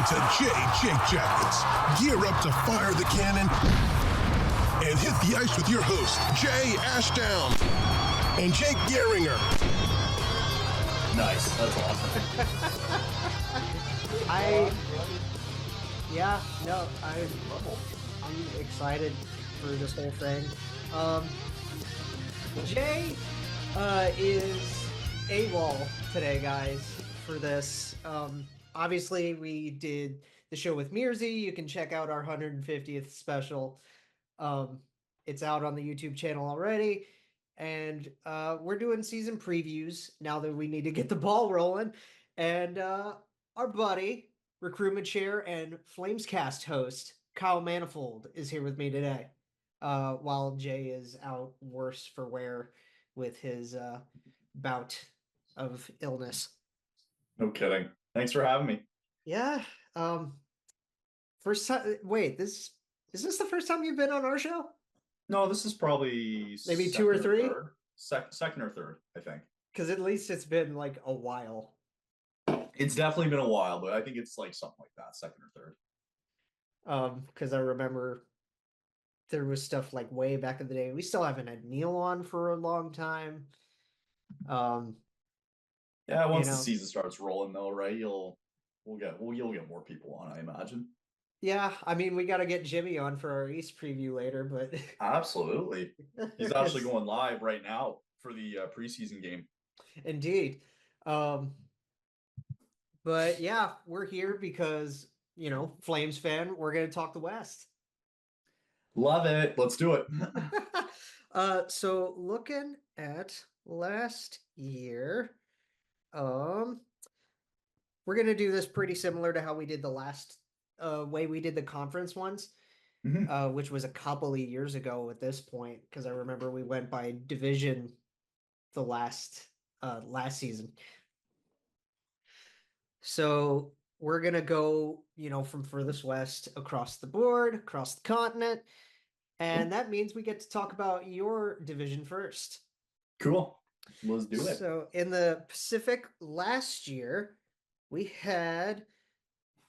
to Jake Jackets. Gear up to fire the cannon and hit the ice with your host, Jay Ashdown and Jake Gehringer. Nice. That's awesome. I'm excited for this whole thing. Jay is AWOL today, guys, for this. Obviously, we did the show with Mearsy. You can check out our 150th special. It's out on the YouTube channel already. And we're doing season previews now that we need to get the ball rolling. And our buddy, recruitment chair and FlamesCast host, Kyle Manifold, is here with me today. While Jay is out worse for wear with his bout of illness. No kidding. Thanks for having me. Yeah. First time. Wait, is this the first time you've been on our show? No, this is probably maybe two or three. Second or third, I think. Because at least it's been like a while. It's definitely been a while, but I think it's like something like that, second or third. Because I remember there was stuff like way back in the day. We still haven't had Neil on for a long time. Yeah, once the season starts rolling, though, right? You'll get more people on, I imagine. Yeah, I mean, we got to get Jimmy on for our East preview later, but absolutely, he's actually going live right now for the preseason game. Indeed, but yeah, we're here because Flames fan. We're gonna talk the West. Love it. Let's do it. So looking at last year. We're gonna do this pretty similar to how we did the last way we did the conference ones, which was a couple of years ago at this point, because I remember we went by division the last season. So we're gonna go, from furthest west across the board, across the continent, and that means we get to talk about your division first. Cool. Let's do it. So in the Pacific last year, we had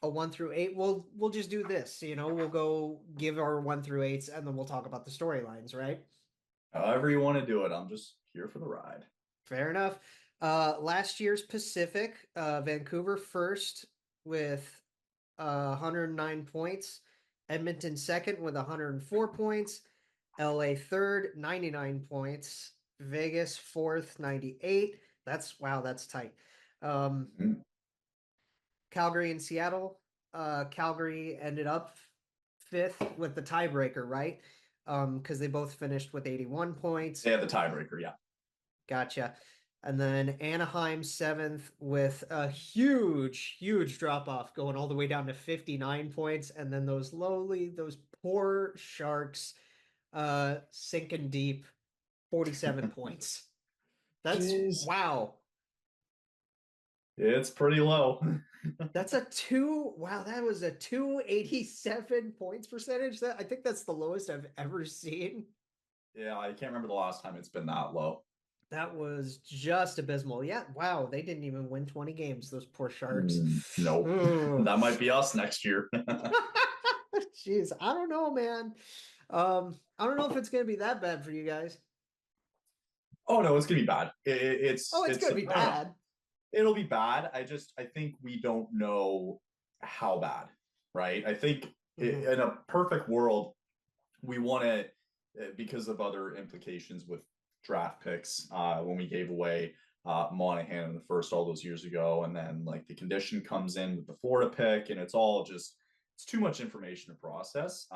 a 1 through 8. We'll just do this. We'll go give our 1 through 8s, and then we'll talk about the storylines, right? However you want to do it. I'm just here for the ride. Fair enough. Last year's Pacific, Vancouver first with 109 points, Edmonton second with 104 points, LA third, 99 points. Vegas fourth, 98. That's tight. Calgary and Seattle. Calgary ended up fifth with the tiebreaker, right? Because they both finished with 81 points. They had the tiebreaker, yeah. Gotcha. And then Anaheim seventh with a huge drop off, going all the way down to 59 points. And then those poor Sharks sinking deep. 47 points. That's Jeez. Wow. It's pretty low. That was a 287 points percentage. I think that's the lowest I've ever seen. Yeah, I can't remember the last time it's been that low. That was just abysmal. Yeah, wow, they didn't even win 20 games, those poor Sharks. Nope. That might be us next year. Jeez, I don't know, man. I don't know if it's going to be that bad for you guys. Oh no, it's gonna be bad. It's gonna be bad. It'll be bad. I think we don't know how bad, right? I think in a perfect world, we want to, because of other implications with draft picks, when we gave away Monahan in the first all those years ago, and then like the condition comes in with the Florida pick, and it's too much information to process.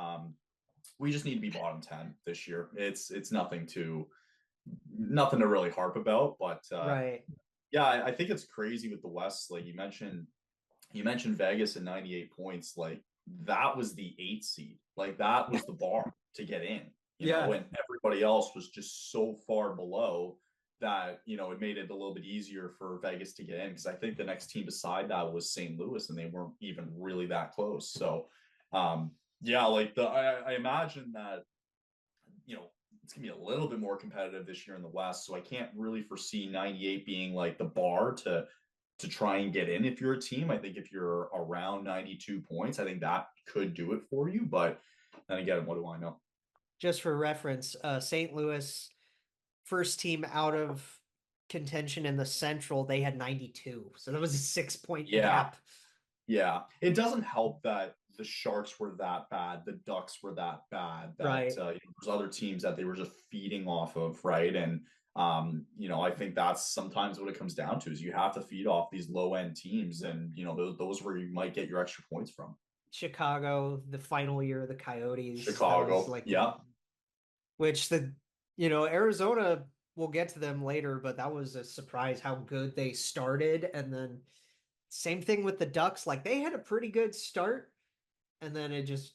We just need to be bottom 10 this year. It's nothing to really harp about, but right. Yeah, I think it's crazy with the West. Like you mentioned Vegas at 98 points. Like that was the 8th seed. Like that was the bar to get in. You know, and everybody else was just so far below that, it made it a little bit easier for Vegas to get in, because I think the next team beside that was St. Louis, and they weren't even really that close. So like I imagine that, it's gonna be a little bit more competitive this year in the West. So I can't really foresee 98 being like the bar to to try and get in if you're a team. I think if you're around 92 points, I think that could do it for you. But then again, what do I know? Just for reference, St. Louis, first team out of contention in the Central, they had 92. So that was a 6-point gap. Yeah. It doesn't help that the Sharks were that bad, the Ducks were that bad, that Right. there's other teams that they were just feeding off of, right? And I think that's sometimes what it comes down to is you have to feed off these low end teams, and those where you might get your extra points from. Chicago, the final year of the Coyotes. Chicago, yeah. Which Arizona, we'll get to them later, but that was a surprise how good they started. And then same thing with the Ducks. Like they had a pretty good start, and then it just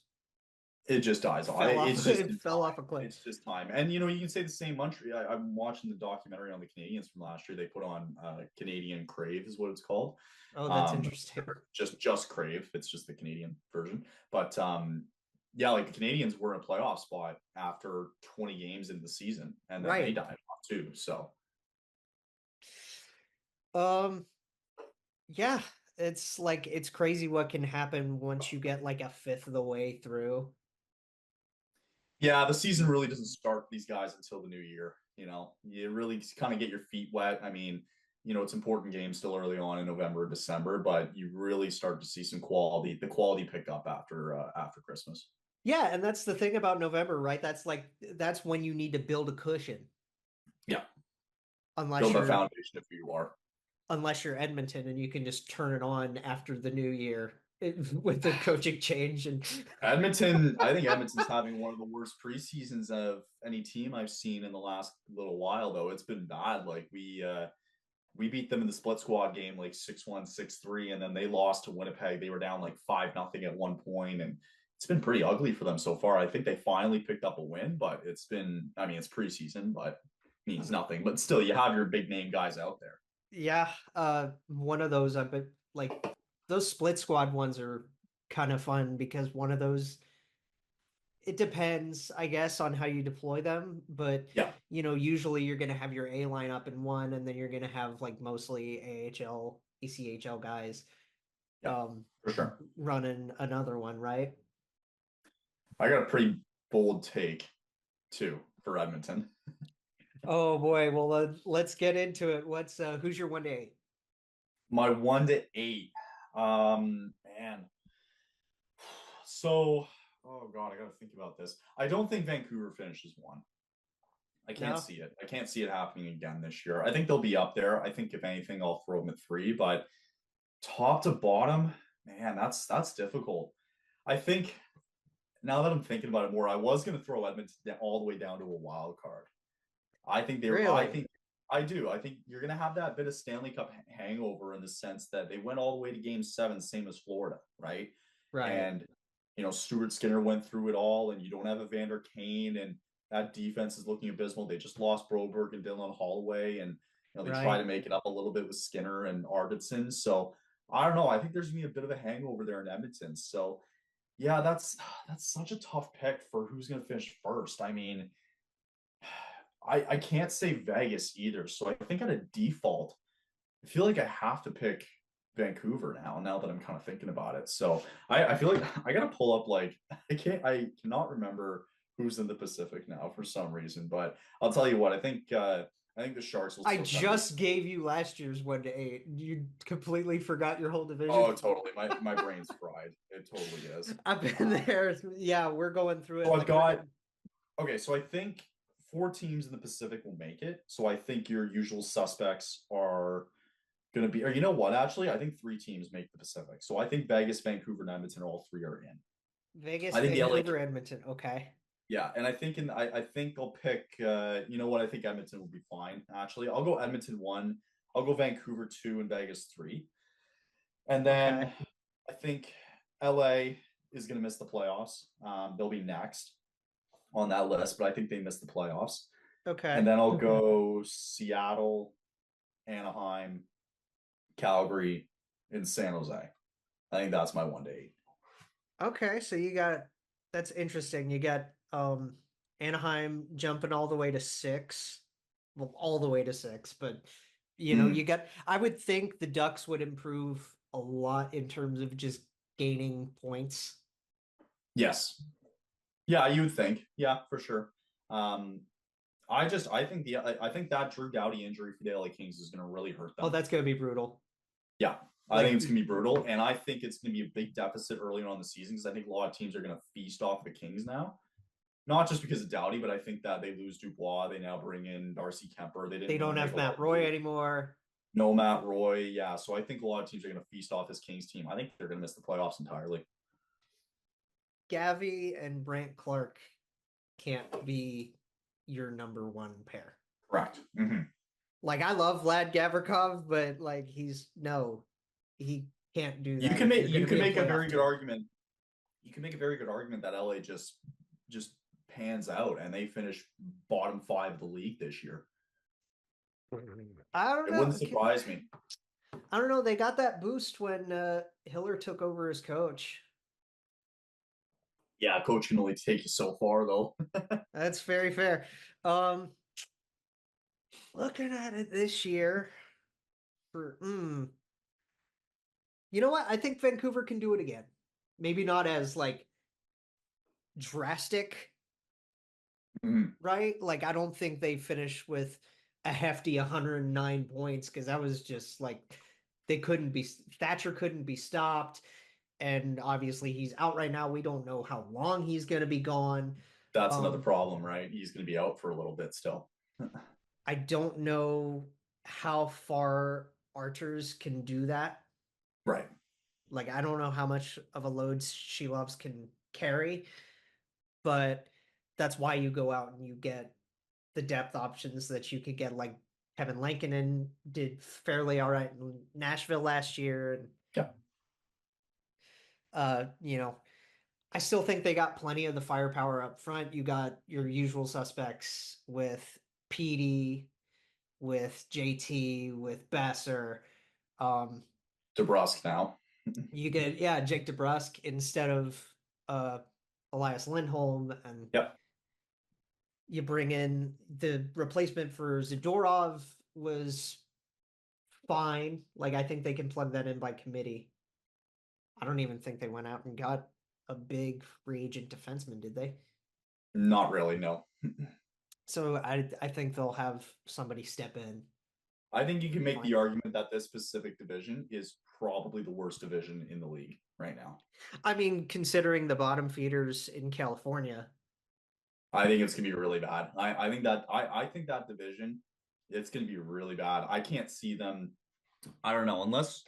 dies off. It fell off a cliff. It's just time. And you can say the same Montreal. I'm watching the documentary on the Canadians from last year. They put on Canadian Crave is what it's called. Oh, that's interesting. Just Crave. It's just the Canadian version. But like the Canadians were in a playoff spot after 20 games in the season, and then they died off too. So yeah, it's crazy what can happen once you get like a fifth of the way through. Yeah, the season really doesn't start for these guys until the new year. You really kind of get your feet wet. I mean, it's important games still early on in November, December, but you really start to see some quality. The quality picked up after Christmas. Yeah, and that's the thing about November, right? That's when you need to build a cushion. Yeah. Unless build a foundation if you are. Unless you're Edmonton and you can just turn it on after the new year with the coaching change. And Edmonton, I think Edmonton's having one of the worst preseasons of any team I've seen in the last little while, though. It's been bad. Like we beat them in the split squad game like 6-1, 6-3, and then they lost to Winnipeg. They were down like 5-0 at one point, and it's been pretty ugly for them so far. I think they finally picked up a win, but it's preseason, but means nothing. But still, you have your big name guys out there. Yeah, one of those, but like those split squad ones are kind of fun because one of those, it depends, I guess, on how you deploy them. But yeah, usually you're going to have your A lineup in one, and then you're going to have like mostly AHL, ECHL guys, for sure, running another one, right? I got a pretty bold take too for Edmonton. Oh boy, well let's get into it. Who's your 1-8? My 1-8, man. So, oh god, I got to think about this. I don't think Vancouver finishes 1. I can't see it. I can't see it happening again this year. I think they'll be up there. I think if anything, I'll throw them at 3. But top to bottom, man, that's difficult. I think now that I'm thinking about it more, I was going to throw Edmonton all the way down to a wild card. I think they were. Really? I do. I think you're going to have that bit of Stanley Cup hangover in the sense that they went all the way to Game 7, same as Florida, right? Right. And Stuart Skinner went through it all, and you don't have Evander Kane, and that defense is looking abysmal. They just lost Broberg and Dylan Holloway, and they try to make it up a little bit with Skinner and Arvidsson. So I don't know. I think there's going to be a bit of a hangover there in Edmonton. So yeah, that's such a tough pick for who's going to finish first. I mean, I can't say Vegas either. So I think at a default, I feel like I have to pick Vancouver now that I'm kind of thinking about it. So I feel like I got to pull up, like, I cannot remember who's in the Pacific now for some reason, but I'll tell you what, I think the Sharks will. I just gave you last year's 1-8. You completely forgot your whole division. Oh, totally. My brain's fried. It totally is. I've been there. Yeah, we're going through it. So I've got. Okay, so I think 4 teams in the Pacific will make it. So I think your usual suspects are going to be, or you know what? Actually, I think 3 teams make the Pacific. So I think Vegas, Vancouver, and Edmonton, all 3 are in. Vegas, Vancouver, Edmonton. Okay. Yeah, and I think I think I'll pick. You know what? I think Edmonton will be fine. Actually, I'll go Edmonton 1. I'll go Vancouver 2 and Vegas 3. And then I think LA is going to miss the playoffs. They'll be next on that list, but I think they missed the playoffs. Okay. And then I'll go Seattle, Anaheim, Calgary, and San Jose. I think that's my 1-8. Okay, so that's interesting. You got Anaheim jumping all the way to 6. Well, all the way to 6, but You got. I would think the Ducks would improve a lot in terms of just gaining points. Yes. Yeah, you would think. Yeah, for sure. I think that Drew Doughty injury for the LA Kings is going to really hurt them. Oh, that's going to be brutal. Yeah, I think it's going to be brutal, and I think it's going to be a big deficit early on in the season because I think a lot of teams are going to feast off the Kings now. Not just because of Doughty, but I think that they lose Dubois. They now bring in Darcy Kemper. They don't have Matt Roy anymore. No Matt Roy. Yeah, so I think a lot of teams are going to feast off this Kings team. I think they're going to miss the playoffs entirely. Gavi and Brant Clark can't be your number one pair. Correct. Mm-hmm. Like, I love Vlad Gavrikov, but like he can't do that. You can make a very good argument. You can make a very good argument that LA just pans out and they finish bottom 5 of the league this year. I don't know. It wouldn't surprise me. I don't know. They got that boost when Hiller took over as coach. Yeah, coach can only take you so far, though. That's very fair. Looking at it this year, you know what? I think Vancouver can do it again. Maybe not as like drastic, right? Like, I don't think they finish with a hefty 109 points because that was just like Thatcher couldn't be stopped. And obviously he's out right now. We don't know how long he's going to be gone. That's another problem, right? He's going to be out for a little bit still. I don't know how far archers can do that. Right. Like, I don't know how much of a load Shelovs can carry, but that's why you go out and you get the depth options that you could get. Like Kevin Lankinen did fairly all right in Nashville last year. And yeah. I still think they got plenty of the firepower up front. You got your usual suspects with Petey, with JT, with Besser. DeBrusk now. You get, Jake DeBrusk instead of Elias Lindholm. And you bring in the replacement for Zadorov was fine. Like, I think they can plug that in by committee. I don't even think they went out and got a big free agent defenseman, did they? Not really, no. So I think they'll have somebody step in. I think you can make the argument that this specific division is probably the worst division in the league right now. I mean, considering the bottom feeders in California, I think it's gonna be really bad. I think that division, it's gonna be really bad. I can't see them. I don't know, unless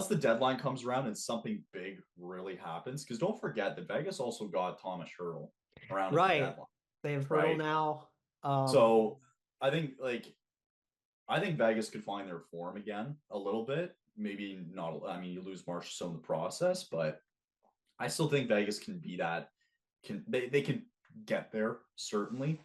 the deadline comes around and something big really happens. Because don't forget that Vegas also got Thomas Hertl around the deadline. They have Hertl now. So I think Vegas could find their form again a little bit. Maybe not. I mean, you lose Marchessault in the process, but I still think Vegas can be that. They can get there certainly.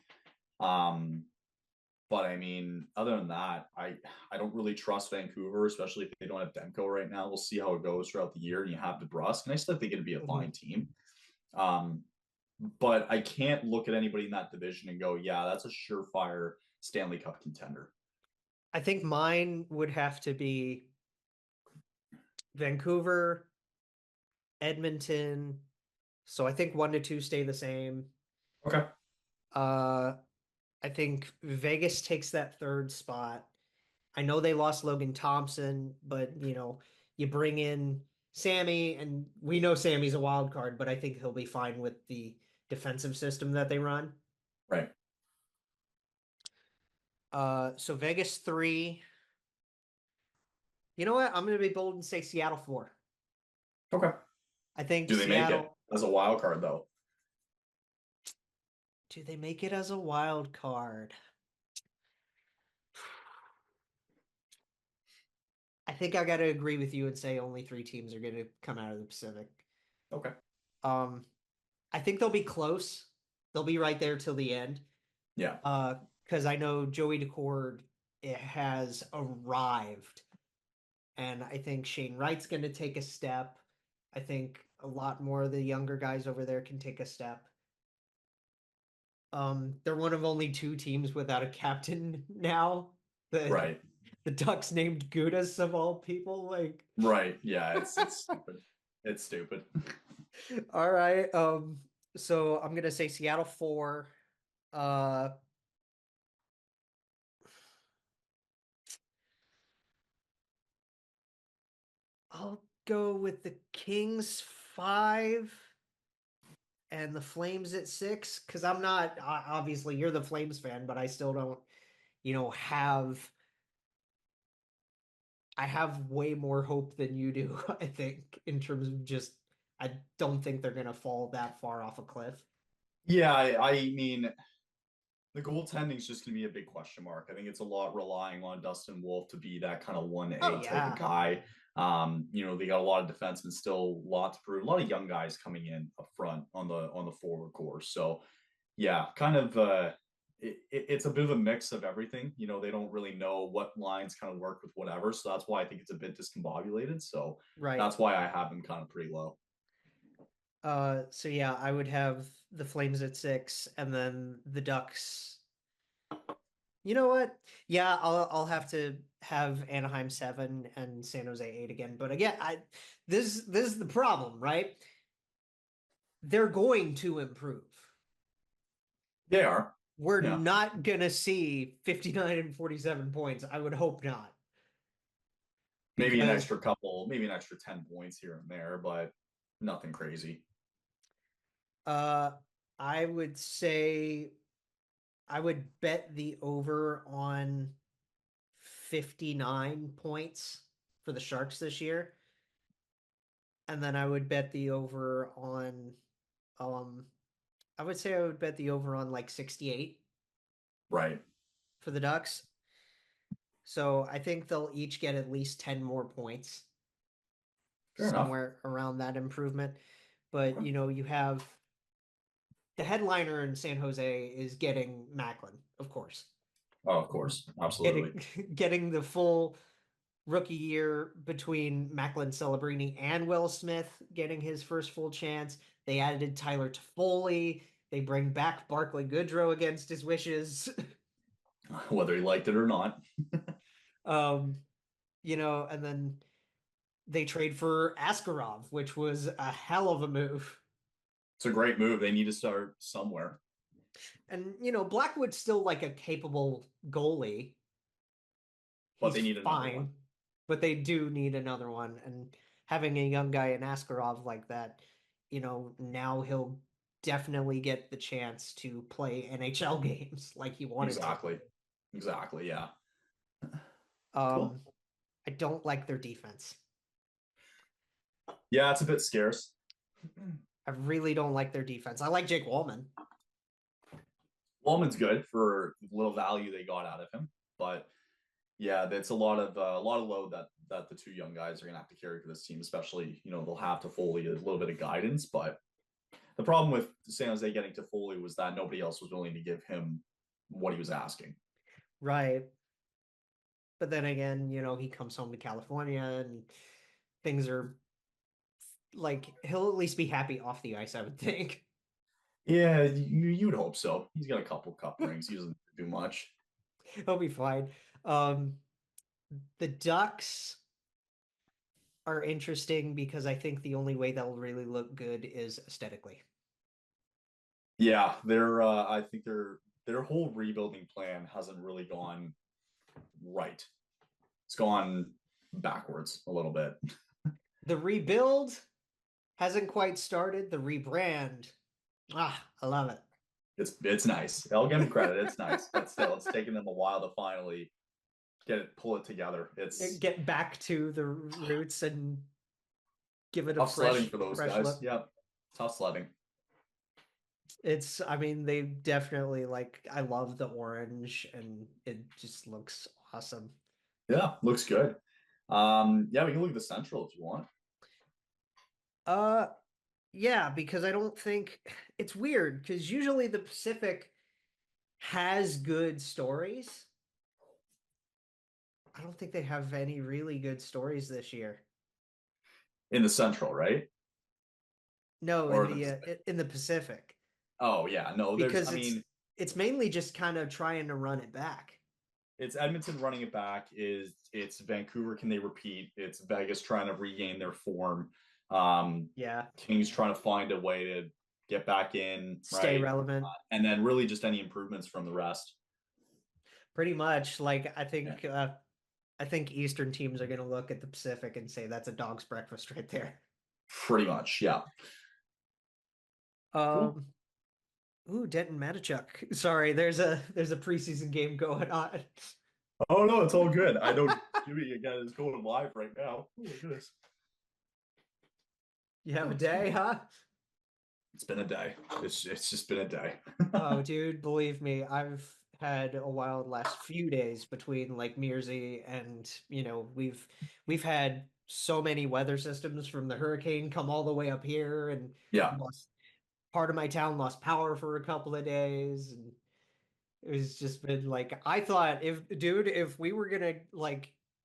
But I mean, other than that, I don't really trust Vancouver, especially if they don't have Demko right now. We'll see how it goes throughout the year, and you have DeBrusk, and I still think it'd be a fine team. But I can't look at anybody in that division and go, yeah, that's a surefire Stanley Cup contender. I think mine would have to be Vancouver, Edmonton. So I think 1 to 2 stay the same. Okay. I think Vegas takes that third spot. I know they lost Logan Thompson, but you bring in Sammy, and we know Sammy's a wild card, but I think he'll be fine with the defensive system that they run. Right. So Vegas 3. You know what? I'm going to be bold and say Seattle 4. Okay. I think Do they make it as a wild card, though? Do they make it as a wild card? I think I got to agree with you and say only 3 teams are going to come out of the Pacific. Okay. I think they'll be close. They'll be right there till the end. Yeah. Because I know Joey Decord has arrived. And I think Shane Wright's going to take a step. I think a lot more of the younger guys over there can take a step. They're one of only 2 teams without a captain now. Right. The Ducks named Gudas of all people. Like, Right. Yeah, it's stupid. It's stupid. all right. So I'm gonna say Seattle 4. Uh, I'll go with the Kings 5 and the Flames at 6 because I'm not obviously you're the Flames fan, but I still don't, have I have way more hope than you do, I think, in terms of just I don't think they're gonna fall that far off a cliff. Yeah, I mean, the goaltending is just going to be a big question mark. I think it's a lot relying on Dustin Wolf to be that kind of 1A Oh type of yeah. guy. They got a lot of defensemen still, a lot to prove. A lot of young guys coming in up front on the forward core. So yeah, kind of it's a bit of a mix of everything. They don't really know what lines kind of work with whatever. So that's why I think it's a bit discombobulated. So Right. that's why I have them kind of pretty low. So yeah, I would have the Flames at 6 and then the Ducks. You know what? Yeah, I'll have to have Anaheim 7 and San Jose 8 again. But again, this is the problem, right? They're going to improve. They are. We're Yeah. not gonna see 59 and 47 points. I would hope not. Maybe an Because extra couple, maybe an extra 10 points here and there, but nothing crazy. uh I would say I would bet the over on 59 points for the Sharks this year. And then I would bet the over on I would say I would bet the over on like 68 Right. for the Ducks. So I think they'll each get at least 10 more points. Fair enough. Somewhere around that improvement. But you have the headliner in San Jose is getting Macklin, of course. Oh, of course. Absolutely. Getting the full rookie year between Macklin Celebrini and Will Smith getting his first full chance. They added Tyler Toffoli. They bring back Barclay Goodrow against his wishes. Whether he liked it or not. And then they trade for Askarov, which was a hell of a move. It's a great move. They need to start somewhere. And Blackwood's still like a capable goalie. But they need another one. But they do need another one. And having a young guy in Askarov like that, now he'll definitely get the chance to play NHL games like he wanted to. Exactly, yeah. Cool. I don't like their defense. Yeah, it's a bit scarce. I really don't like their defense. I like Jake Wallman. Wallman's good for the little value they got out of him, but yeah, that's a lot of load that the two young guys are gonna have to carry for this team, especially they'll have to Toffoli a little bit of guidance. But the problem with San Jose getting to Toffoli was that nobody else was willing to give him what he was asking. Right. But then again, he comes home to California and things are like he'll at least be happy off the ice, I would think. Yeah, you'd hope so. He's got a couple cup rings. He doesn't do much. He'll be fine. The Ducks are interesting because I think the only way they'll really look good is aesthetically. Yeah, I think their whole rebuilding plan hasn't really gone right. It's gone backwards a little bit. The rebuild hasn't quite started. The rebrand, I love it. It's nice. I'll give them credit. It's nice, but still, it's taken them a while to finally pull it together. It's get back to the roots and give it a tough sledding for those guys. look. Yep, tough sledding. They definitely I love the orange and it just looks awesome. Yeah, looks good. Yeah, we can look at the Central if you want. Yeah, because I don't think it's weird because usually the Pacific has good stories. I don't think they have any really good stories this year. In the Central, right? No, in the Pacific. Oh yeah, no, because it's mainly just kind of trying to run it back. It's Edmonton running it back. It's Vancouver? Can they repeat? It's Vegas trying to regain their form. Yeah. Kings trying to find a way to get back in, Stay right? relevant. And then really just any improvements from the rest. Pretty much. Like I think Eastern teams are going to look at the Pacific and say that's a dog's breakfast right there. Pretty much, yeah. Cool. Ooh, Denton Matachuk. Sorry, there's a preseason game going on. Oh no, it's all good. I know Jimmy again is going live right now. Oh my goodness. You have a day, huh? It's been a day. It's just been a day. Oh, dude, believe me, I've had a wild last few days between like Mearsy and we've had so many weather systems from the hurricane come all the way up here, and Yeah. part of my town lost power for a couple of days, and it was just been like I thought if we were gonna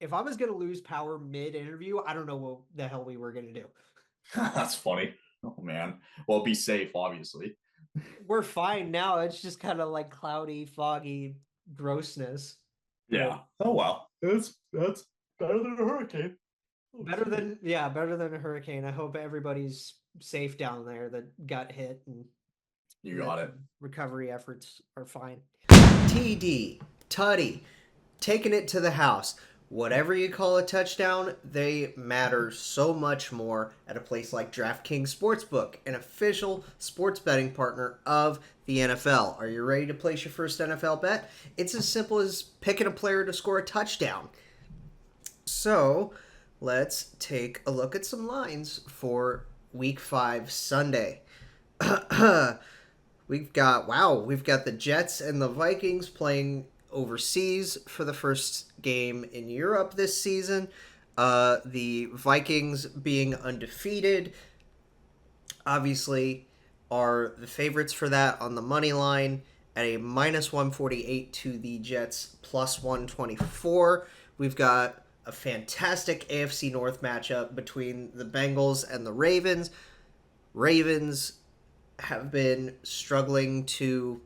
if I was gonna lose power mid interview, I don't know what the hell we were gonna do. That's funny. Oh man. Well, be safe, obviously. We're fine now. It's just kind of like cloudy, foggy grossness. Yeah. Oh well. That's better than a hurricane. Better than a hurricane. I hope everybody's safe down there that got hit, and you got it. Recovery efforts are fine. TD, Tutty, taking it to the house. Whatever you call a touchdown, they matter so much more at a place like DraftKings Sportsbook, an official sports betting partner of the NFL. Are you ready to place your first NFL bet? It's as simple as picking a player to score a touchdown. So, let's take a look at some lines for Week 5 Sunday. We've got the Jets and the Vikings playing overseas for the first game in Europe this season. The Vikings being undefeated, obviously, are the favorites for that on the money line at a minus 148 to the Jets plus 124. We've got a fantastic AFC North matchup between the Bengals and the Ravens. Ravens have been struggling to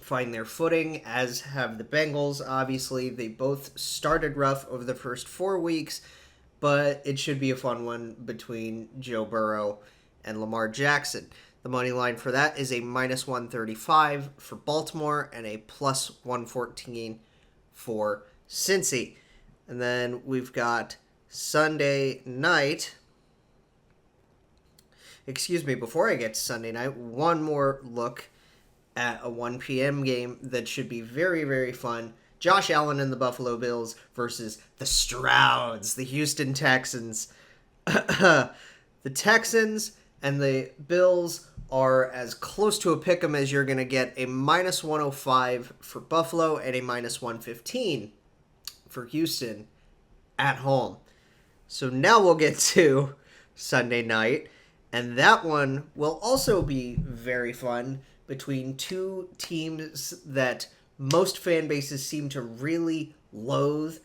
find their footing, as have the Bengals. Obviously, they both started rough over the first 4 weeks, but it should be a fun one between Joe Burrow and Lamar Jackson. The money line for that is a minus 135 for Baltimore and a plus 114 for Cincy. And then we've got Sunday night. Excuse me, before I get to Sunday night, one more look at a 1 p.m. game that should be very, very fun. Josh Allen and the Buffalo Bills versus the Strouds, the Houston Texans. The Texans and the Bills are as close to a pick'em as you're going to get, a minus 105 for Buffalo and a minus 115 for Houston at home. So now we'll get to Sunday night, and that one will also be very fun between two teams that most fan bases seem to really loathe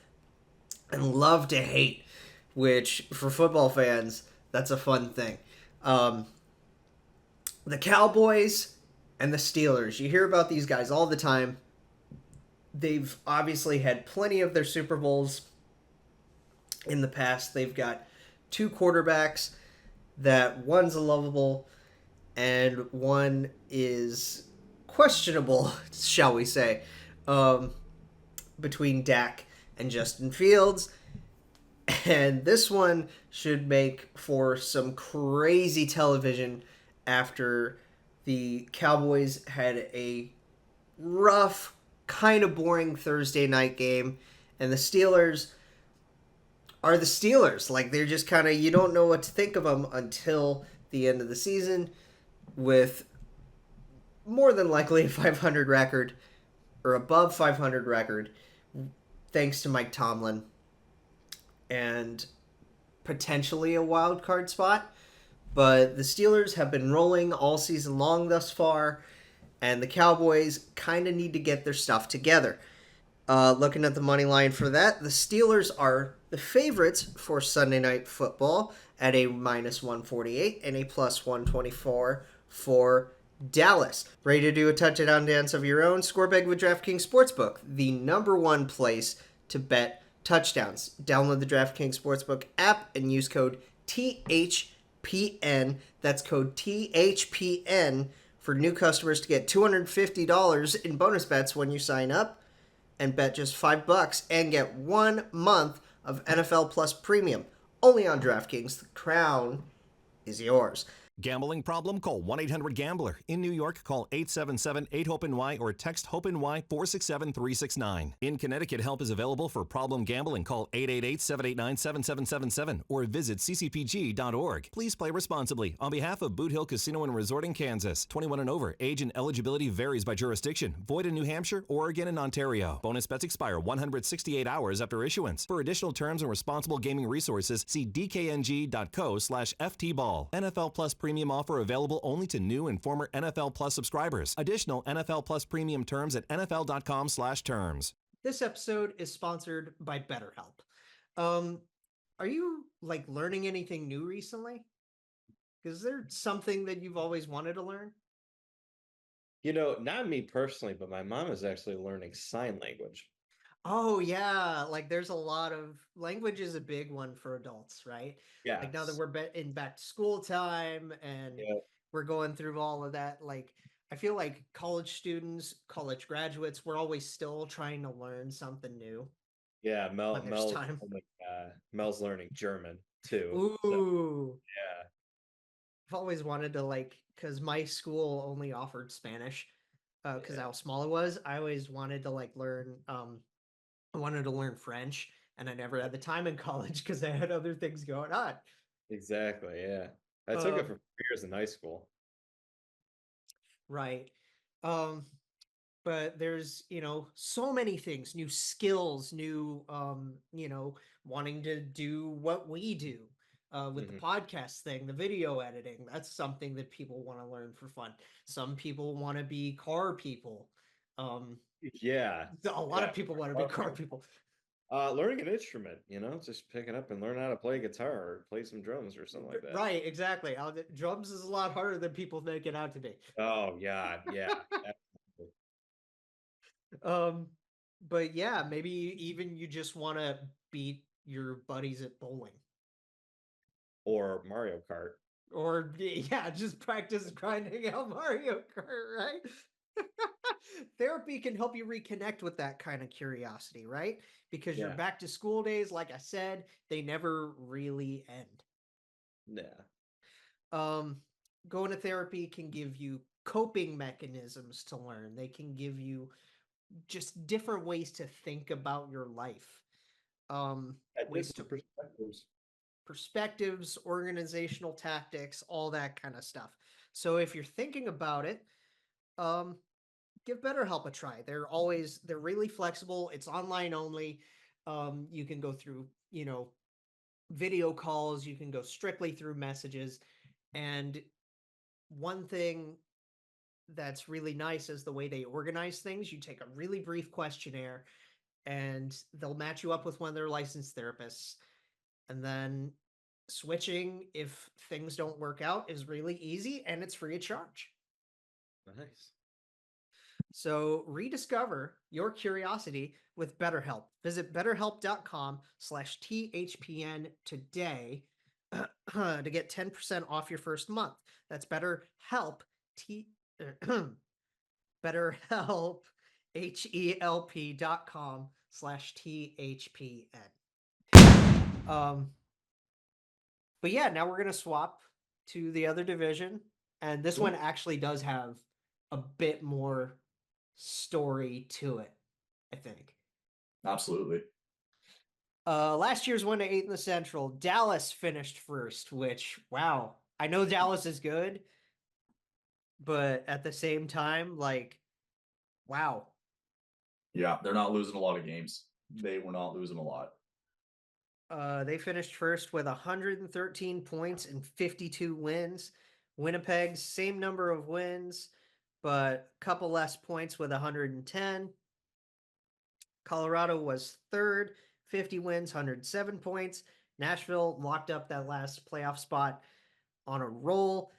and love to hate, which for football fans, that's a fun thing. The Cowboys and the Steelers. You hear about these guys all the time. They've obviously had plenty of their Super Bowls in the past. They've got two quarterbacks that one's a lovable and one is questionable, shall we say, between Dak and Justin Fields. And this one should make for some crazy television after the Cowboys had a rough, kind of boring Thursday night game, and the Steelers are the Steelers. Like, they're just kind of, you don't know what to think of them until the end of the season, with more than likely a 500 record, or above 500 record, thanks to Mike Tomlin, and potentially a wild card spot. But the Steelers have been rolling all season long thus far, and the Cowboys kind of need to get their stuff together. Looking at the money line for that, the Steelers are the favorites for Sunday Night Football at a minus 148 and a plus 124 for Dallas, ready to do a touchdown dance of your own? Score big with DraftKings Sportsbook, the #1 place to bet touchdowns. Download the DraftKings Sportsbook app and use code THPN. That's code THPN for new customers to get $250 in bonus bets when you sign up and bet just $5 and get 1 month of NFL Plus Premium. Only on DraftKings. The crown is yours. Gambling problem? Call 1-800-GAMBLER. In New York, call 877-8-HOPE-NY or text HOPE-NY 467-369. In Connecticut, help is available for problem gambling. Call 888-789-7777 or visit ccpg.org. Please play responsibly. On behalf of Boot Hill Casino and Resort in Kansas, 21 and over. Age and eligibility varies by jurisdiction. Void in New Hampshire, Oregon, and Ontario. Bonus bets expire 168 hours after issuance. For additional terms and responsible gaming resources, see dkng.co/ftball. NFL Plus Premium offer available only to new and former NFL Plus subscribers. Additional NFL Plus Premium terms at nfl.com/terms. This episode is sponsored by BetterHelp. Are you learning anything new recently? Is there something that you've always wanted to learn? Not me personally, but my mom is actually learning sign language. Oh yeah, there's a lot of language is a big one for adults, right? Yeah. Now that we're in back to school time and we're going through all of that, I feel like college students, college graduates, we're always still trying to learn something new. Yeah, Mel's time. Mel's learning German too. Ooh. Yeah. I've always wanted to because my school only offered Spanish, because how small it was. I always wanted to learn. I wanted to learn French, and I never had the time in college because I had other things going on. Exactly. Yeah, I took it for 4 years in high school. Right. But there's so many things, new skills, new wanting to do what we do. With the podcast thing, the video editing, that's something that people want to learn for fun. Some people want to be car people. Yeah. A lot of people want to be car people. Learning an instrument, just pick it up and learn how to play guitar or play some drums or something like that. Right, exactly. Drums is a lot harder than people make it out to be. Oh, yeah, absolutely. But yeah, maybe even you just want to beat your buddies at bowling. Or Mario Kart. Or, yeah, just practice grinding out Mario Kart, right? Therapy can help you reconnect with that kind of curiosity, right? Because your back to school days, like I said, they never really end. Yeah. Going to therapy can give you coping mechanisms to learn. They can give you just different ways to think about your life. Ways to perspectives, organizational tactics, all that kind of stuff. So if you're thinking about it, give BetterHelp a try. They're really flexible. It's online only. You can go through, video calls. You can go strictly through messages. And one thing that's really nice is the way they organize things. You take a really brief questionnaire and they'll match you up with one of their licensed therapists. And then switching, if things don't work out, is really easy and it's free of charge. Nice. So rediscover your curiosity with BetterHelp. Visit betterhelp.com/THPN today to get 10% off your first month. That's BetterHelp, BetterHelp, HELP.com/THPN. But yeah, now we're going to swap to the other division. And this one actually does have a bit more story to it, I think. Absolutely. Last year's 1-8 in the Central, Dallas finished first, which, wow. I know Dallas is good, but at the same time, wow. Yeah, they're not losing a lot of games. They were not losing a lot. They finished first with 113 points and 52 wins. Winnipeg's same number of wins, but a couple less points with 110. Colorado was third, 50 wins, 107 points. Nashville locked up that last playoff spot on a roll.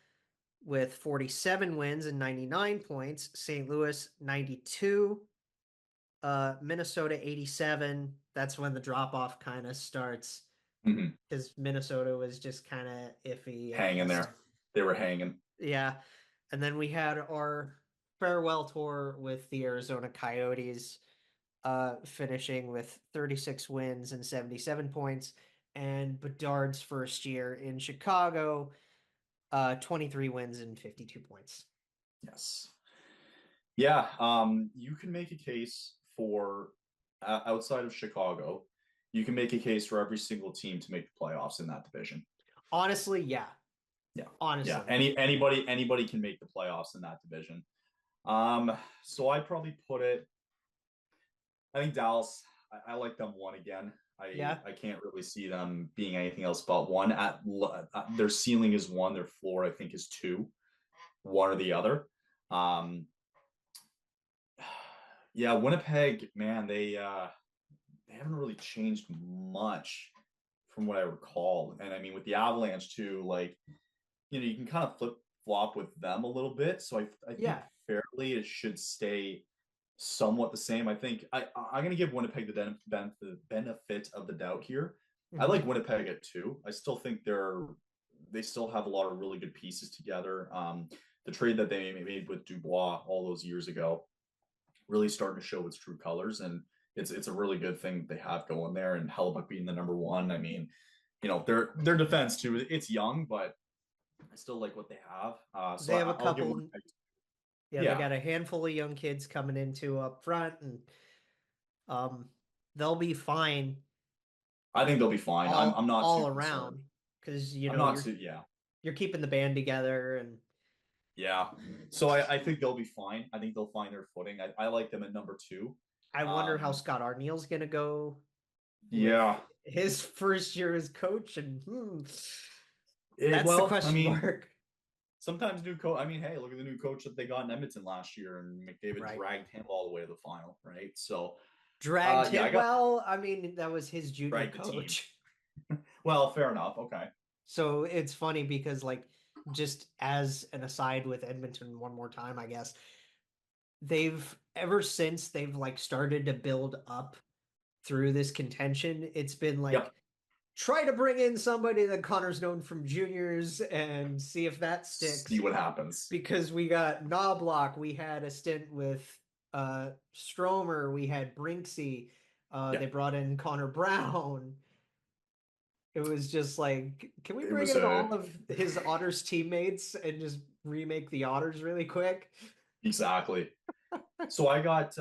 with 47 wins and 99 points. St. Louis 92. Minnesota 87. That's when the drop off kind of starts Mhm. because Minnesota was just kind of iffy. at Hanging best. there. They were hanging. Yeah. And then we had our farewell tour with the Arizona Coyotes, finishing with 36 wins and 77 points. And Bedard's first year in Chicago, 23 wins and 52 points. Yes. Yeah. You can make a case for outside of Chicago, you can make a case for every single team to make the playoffs in that division. Honestly, yeah. Yeah. Honestly. Yeah. Anybody can make the playoffs in that division. So I probably put it. I think Dallas. I like them one again. I can't really see them being anything else but one. Their ceiling is one. Their floor, I think, is two. One or the other. Yeah, Winnipeg, man, they haven't really changed much from what I recall. And I mean, with the Avalanche too, like, you can kind of flip flop with them a little bit. So I think fairly it should stay somewhat the same. I think I'm going to give Winnipeg the benefit of the doubt here. I like Winnipeg at 2. I still think they still have a lot of really good pieces together. The trade that they made with Dubois all those years ago really starting to show its true colors, and it's a really good thing they have going there. And Hellebuck being the number one, I mean, their defense too. It's young, but I still like what they have. So they have a I'll give couple. Winnipeg. They got a handful of young kids coming into up front, and they'll be fine. I think they'll be fine. I'm not all too around because you're keeping the band together, and so I think they'll be fine. I think they'll find their footing. I like them at number 2. I wonder how Scott Arniel's gonna go. Yeah, his first year as coach, and that's the question mark. Sometimes new coach. I mean, hey, look at the new coach that they got in Edmonton last year, and McDavid dragged him all the way to the final, right? So dragged him. Well, I mean, that was his junior coach. Well, fair enough. Okay. So it's funny because, like, just as an aside with Edmonton, one more time, I guess, ever since they've like started to build up through this contention, it's been like, try to bring in somebody that Connor's known from juniors and see if that sticks. See what happens. Because we got Knobloch, we had a stint with Stromer, we had Brinksy, they brought in Connor Brown. It was just like, can we bring in all of his Otters teammates and just remake the Otters really quick? Exactly. So I got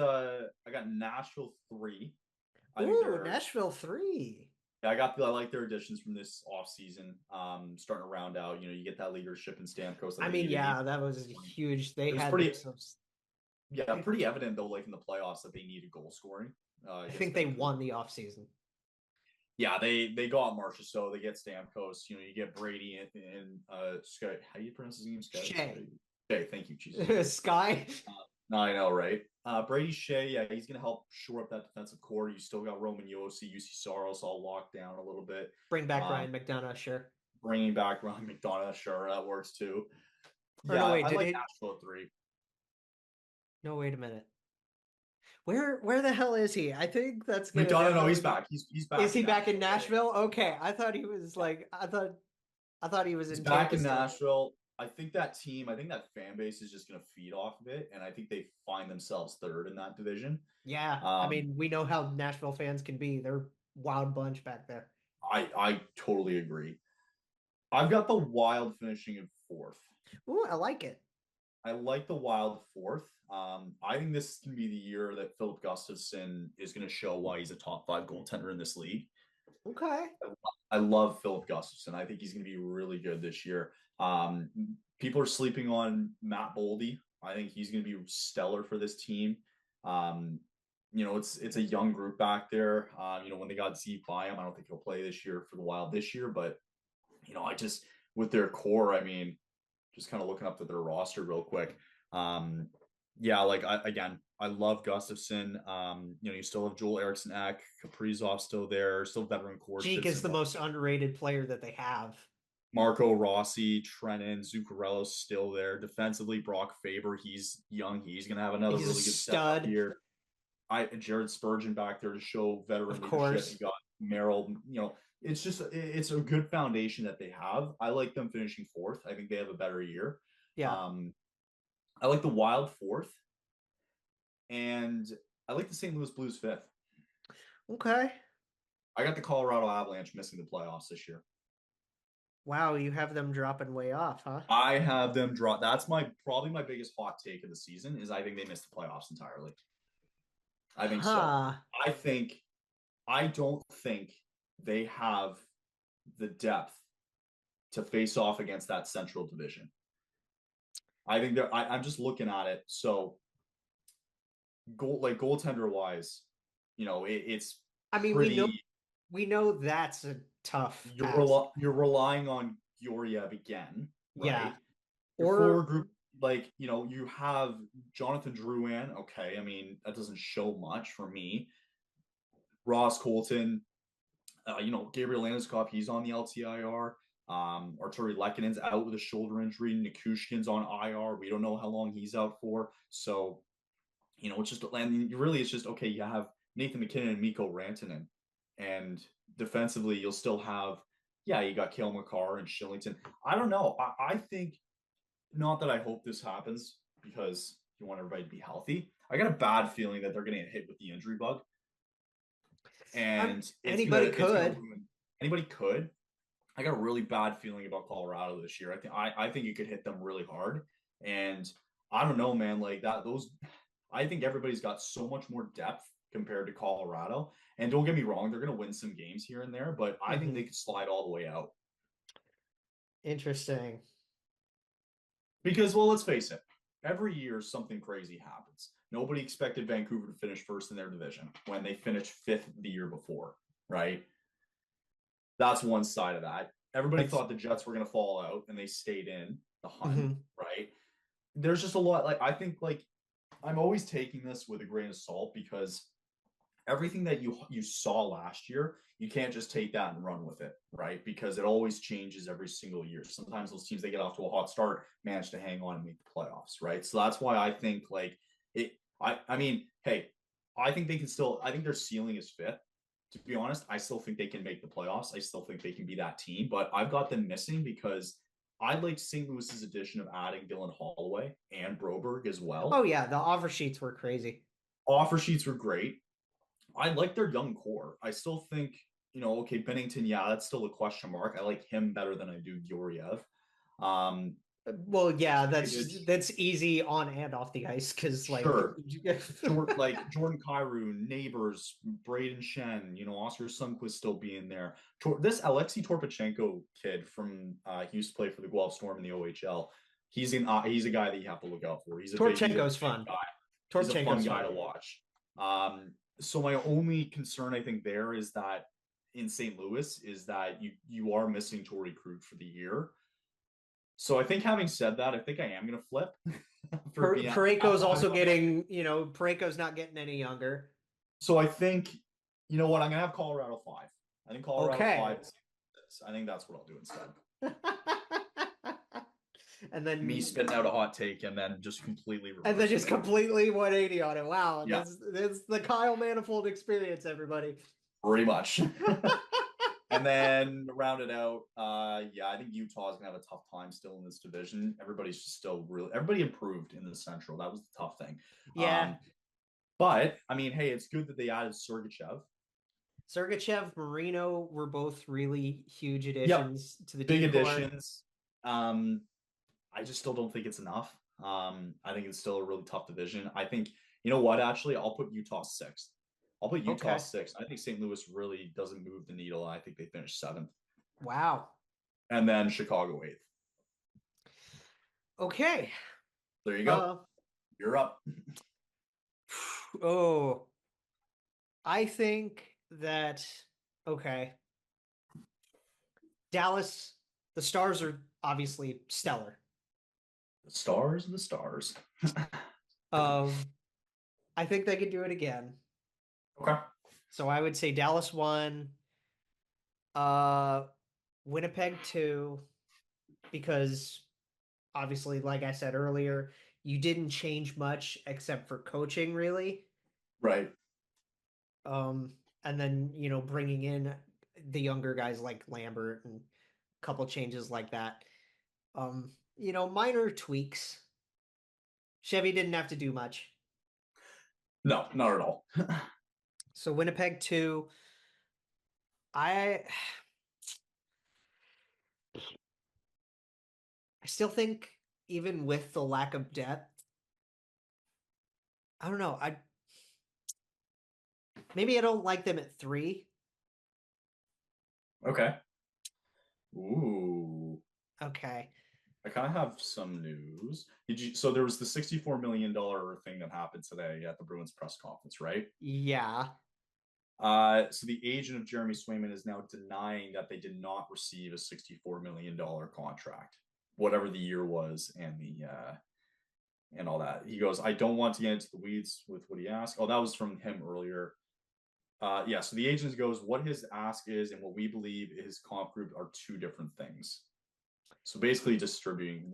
Nashville 3. Ooh, Nashville 3. Yeah, I like their additions from this offseason. Starting to round out, you get that leadership in Stamkos. I mean, that was huge. They had pretty evident though, like in the playoffs, that they needed goal scoring. I think they won the offseason. Yeah, they got Marcia, so they get Stamkos. You get Brady and Sky. How do you pronounce his name? Shay. Shay, thank you, Jesus. Sky. No, I know, right? Brady Shea, he's gonna help shore up that defensive core. You still got Roman Josi, UC Saros all locked down a little bit. Bring back Ryan McDonough, sure. Bringing back Ryan McDonough, sure, that works too. No, wait, I like Nashville 3. No, wait a minute. Where the hell is he? I think that's gonna. McDonough, no, he's back. He's back. Is he back in Nashville? Okay, I thought he was like I thought he was back in Nashville. I think that fan base is just going to feed off of it, and I think they find themselves third in that division. Yeah, I mean, we know how Nashville fans can be. They're a wild bunch back there. I totally agree. I've got the Wild finishing in 4th. Ooh, I like it. I like the Wild 4th. I think this can be the year that Philip Gustafsson is going to show why he's a top 5 goaltender in this league. Okay. I love Philip Gustafsson. I think he's going to be really good this year. People are sleeping on Matt Boldy. I think he's going to be stellar for this team. It's a young group back there. When they got Zeke by him, I don't think he'll play this year for the Wild this year, but I just, with their core, I mean, just kind of looking up to their roster real quick. I love Gustafsson. You still have Joel Eriksson Ek, Kaprizov still there, still veteran core. Jeek is the most underrated player that they have. Marco Rossi, Trennan, Zuccarello's still there. Defensively, Brock Faber, he's young. He's going to have another He's a really good step up stud. here. Jared Spurgeon back there to show veteran Of leadership. course. You got Merrill, it's a good foundation that they have. I like them finishing fourth. I think they have a better year. Yeah. I like the Wild fourth. And I like the St. Louis Blues fifth. Okay. I got the Colorado Avalanche missing the playoffs this year. Wow, you have them dropping way off, huh? I have them drop. That's probably my biggest hot take of the season is I think they missed the playoffs entirely. I think so. I don't think they have the depth to face off against that Central Division. I think I'm just looking at it. So goaltender wise, it's I mean, pretty, we know that's a tough. You're relying on Georgiev again, right? Yeah. Your forward group, you have Jonathan Drouin. Okay, I mean that doesn't show much for me. Ross Colton, Gabriel Landeskog, he's on the LTIR. Arturi Lekkonen's out with a shoulder injury. Nikushkin's on IR. We don't know how long he's out for. So, it's just, and really, it's just, okay, you have Nathan McKinnon and Mikko Rantanen. And defensively, you'll still have, you got Cale Makar and Shillington. I don't know. I think, not that I hope this happens because you want everybody to be healthy. I got a bad feeling that they're going to get hit with the injury bug. And anybody could. Anybody could. I got a really bad feeling about Colorado this year. I think you could hit them really hard. And I don't know, man, I think everybody's got so much more depth compared to Colorado. And don't get me wrong, they're going to win some games here and there, but I think they could slide all the way out. Interesting. Because, well, let's face it, every year something crazy happens. Nobody expected Vancouver to finish first in their division when they finished fifth the year before, right? That's one side of that. Everybody thought the Jets were going to fall out, and they stayed in the hunt, right? There's just a lot. I think I'm always taking this with a grain of salt because everything that you saw last year, you can't just take that and run with it, right? Because it always changes every single year. Sometimes those teams, they get off to a hot start, manage to hang on and make the playoffs, right? So that's why I think I think they can still, I think their ceiling is fifth. To be honest, I still think they can make the playoffs. I still think they can be that team, but I've got them missing because I like St. Louis's addition of adding Dylan Holloway and Broberg as well. Oh yeah, the offer sheets were crazy. Offer sheets were great. I like their young core. I still think, Bennington, that's still a question mark. I like him better than I do Georgiev. Well, yeah, that's easy on and off the ice because sure. Jordan Kyrou, Neighbors, Braden Shen, Oscar Sundqvist still being there. This Alexei Torpachenko kid from he used to play for the Guelph Storm in the OHL. He's a guy that you have to look out for. Torpachenko's fun. He's a fun guy to watch. So my only concern I think there is that in St. Louis is that you are missing Torrey Krug for the year. So I think having said that, I think I am going to flip. Parayko's also getting, Parayko's not getting any younger. So I think, you know what, I'm going to have Colorado 5. I think Colorado 5 is 6. I think that's what I'll do instead. And then me spitting out a hot take and then just completely reverse. And then just completely 180 on it. Wow. Yeah. That's the Kyle Manifold experience, everybody. Pretty much. And then round it out, I think Utah's gonna have a tough time still in this division. Everybody's just everybody improved in the Central. That was the tough thing. Yeah. But I mean, hey, it's good that they added Sergachev, Marino were both really huge additions to the big team additions. I just still don't think it's enough. I think it's still a really tough division. I think, you know what, actually, I'll put Utah 6th. I'll put Utah 6th. I think St. Louis really doesn't move the needle. I think they finish 7th. Wow. And then Chicago 8th. Okay. There you go. You're up. I think that, Dallas, the Stars are obviously stellar. The Stars. I think they could do it again. Okay. So I would say Dallas 1, Winnipeg 2, because obviously, like I said earlier, you didn't change much except for coaching, really. Right. And then, bringing in the younger guys like Lambert and a couple changes like that. Minor tweaks. Chevy didn't have to do much. No, not at all. So Winnipeg 2, I still think even with the lack of depth, I don't know. Maybe I don't like them at 3. Okay. Ooh. Okay. I kind of have some news. So there was the $64 million thing that happened today at the Bruins press conference, right? Yeah. So the agent of Jeremy Swayman is now denying that they did not receive a $64 million contract, whatever the year was, and all that. He goes, I don't want to get into the weeds with what he asked. Oh, that was from him earlier. Yeah, so the agent goes, what his ask is and what we believe his comp group are two different things. So basically disputing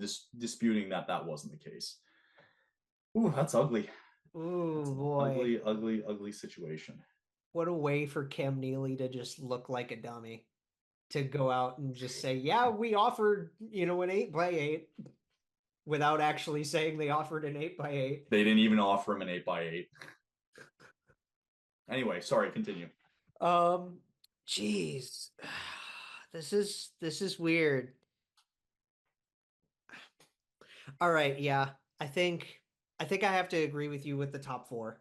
that wasn't the case. Ooh, that's ugly. Ooh, that's boy. Ugly situation. What a way for Cam Neely to just look like a dummy. To go out and just say, yeah, we offered, an 8x8 without actually saying they offered an 8x8. They didn't even offer him an 8x8. Anyway, sorry, continue. Jeez. This is weird. All right, yeah. I think I have to agree with you with the top 4.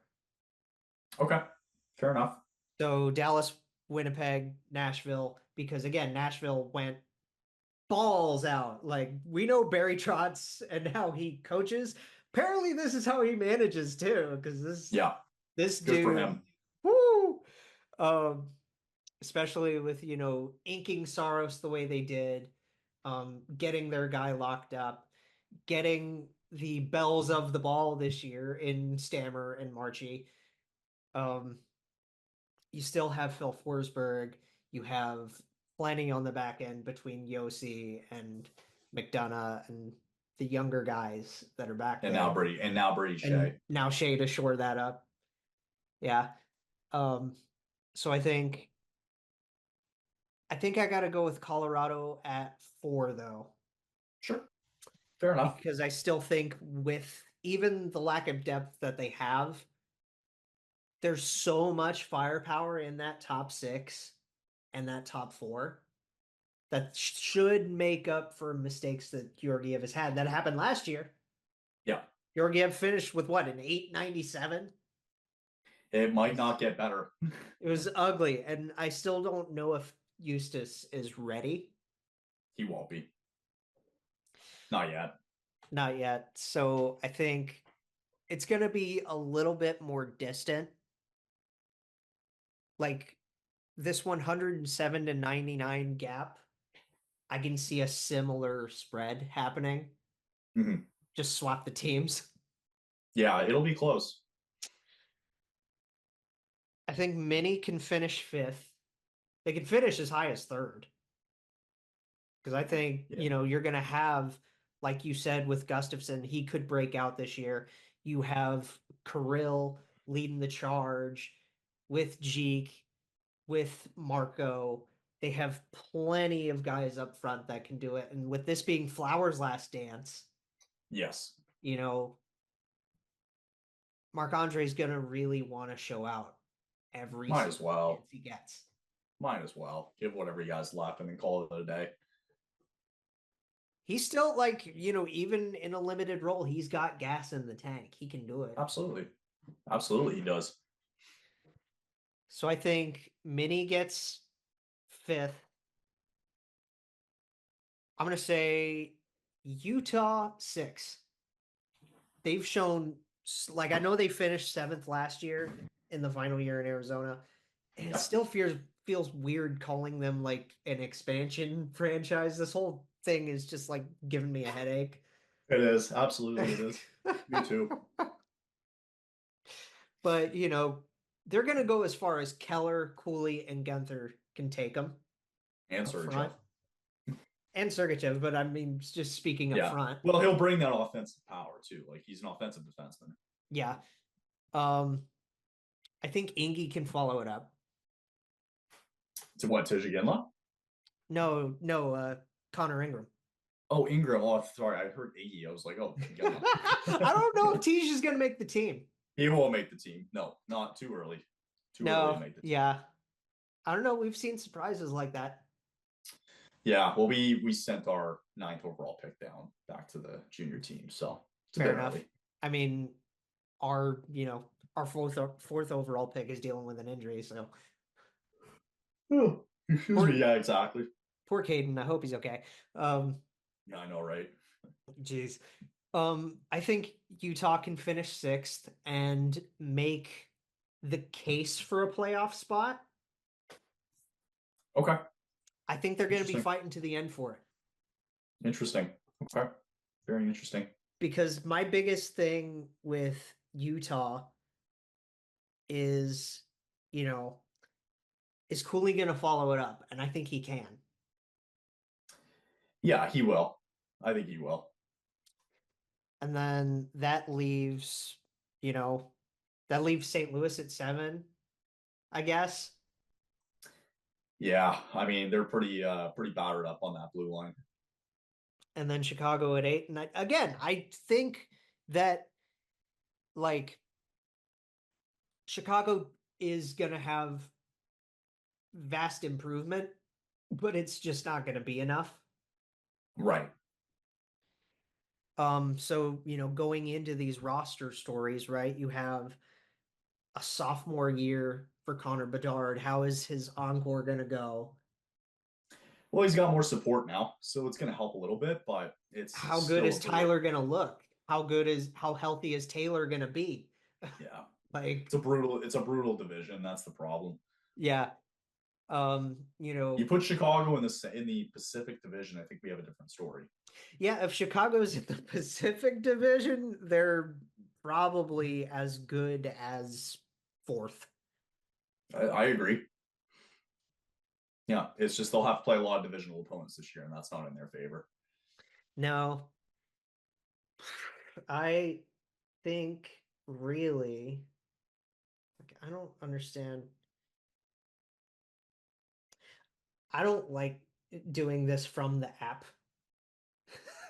Okay. Fair enough. So Dallas, Winnipeg, Nashville, because again, Nashville went balls out. Like, we know Barry Trotz and how he coaches. Apparently this is how he manages too, because this Good dude, for him. woo! Especially with, inking Saros the way they did, getting their guy locked up, getting the bells of the ball this year in Stammer and Marchie. You still have Phil Forsberg. You have plenty on the back end between Yossi and McDonough and the younger guys that are back and there. Now Brady Shea. And now Shea to shore that up. Yeah. So I think I got to go with Colorado at 4, though. Sure. Fair enough. Because I still think with even the lack of depth that they have, there's so much firepower in that top 6 and that top 4 that should make up for mistakes that Georgiev has had. That happened last year. Yeah. Georgiev finished with what, an 897? It might not get better. It was ugly, and I still don't know if Eustace is ready. He won't be. Not yet. Not yet. So I think it's going to be a little bit more distant. Like this 107 to 99 gap, I can see a similar spread happening. Mm-hmm. Just swap the teams. Yeah, it'll be close. I think Mini can finish 5th. They can finish as high as 3rd. Because I think, you're going to have, like you said, with Gustafsson, he could break out this year. You have Kirill leading the charge with Jeek, with Marco. They have plenty of guys up front that can do it. And with this being Flowers' last dance, yes, Marc-Andre's going to really want to show out every chance he gets. Might as well. Give whatever he has left and then call it a day. He's still even in a limited role, he's got gas in the tank. He can do it. Absolutely he does. So I think Mini gets 5th. I'm going to say Utah 6. They've shown, I know they finished 7th last year in the final year in Arizona, and it still feels weird calling them like an expansion franchise. This whole thing is just giving me a headache. It is. Absolutely it is. Me too. But, they're going to go as far as Keller, Cooley, and Gunther can take them. And Sergachev. and Sergachev, but I mean, just speaking up front. Well, he'll bring that offensive power too. Like he's an offensive defenseman. Yeah. I think Ingy can follow it up. To what, Tijigila? No, Connor Ingram. Oh, Ingram. Oh, sorry. I heard Iggy. I was like, oh, I don't know if Tej is going to make the team. He won't make the team. No, not too early. Too early to make the team. Yeah. I don't know. We've seen surprises like that. Yeah. Well, we sent our 9th overall pick down back to the junior team. So it's fair enough. Early. I mean, our fourth overall pick is dealing with an injury. So. Yeah, exactly. Poor Caden. I hope he's okay. Yeah, I know, right? Jeez. I think Utah can finish 6th and make the case for a playoff spot. Okay. I think they're going to be fighting to the end for it. Interesting. Okay. Very interesting. Because my biggest thing with Utah is, is Cooley going to follow it up? And I think he can. Yeah, he will. I think he will. And then that leaves, St. Louis at 7, I guess. Yeah, I mean, they're pretty battered up on that blue line. And then Chicago at 8. And I think that, Chicago is going to have vast improvement, but it's just not going to be enough. Right. So, going into these roster stories, right, you have a sophomore year for Connor Bedard. How is his encore going to go? Well, he's got more support now, so it's going to help a little bit, but it's how good is Tyler going to look? How healthy is Taylor going to be? Yeah. Like it's a brutal division. That's the problem. Yeah. You put Chicago in the Pacific Division, I think we have a different story. Yeah, if Chicago's in the Pacific Division, they're probably as good as 4th. I agree. Yeah, it's just they'll have to play a lot of divisional opponents this year, and that's not in their favor. No. I think really, I don't understand. I don't like doing this from the app.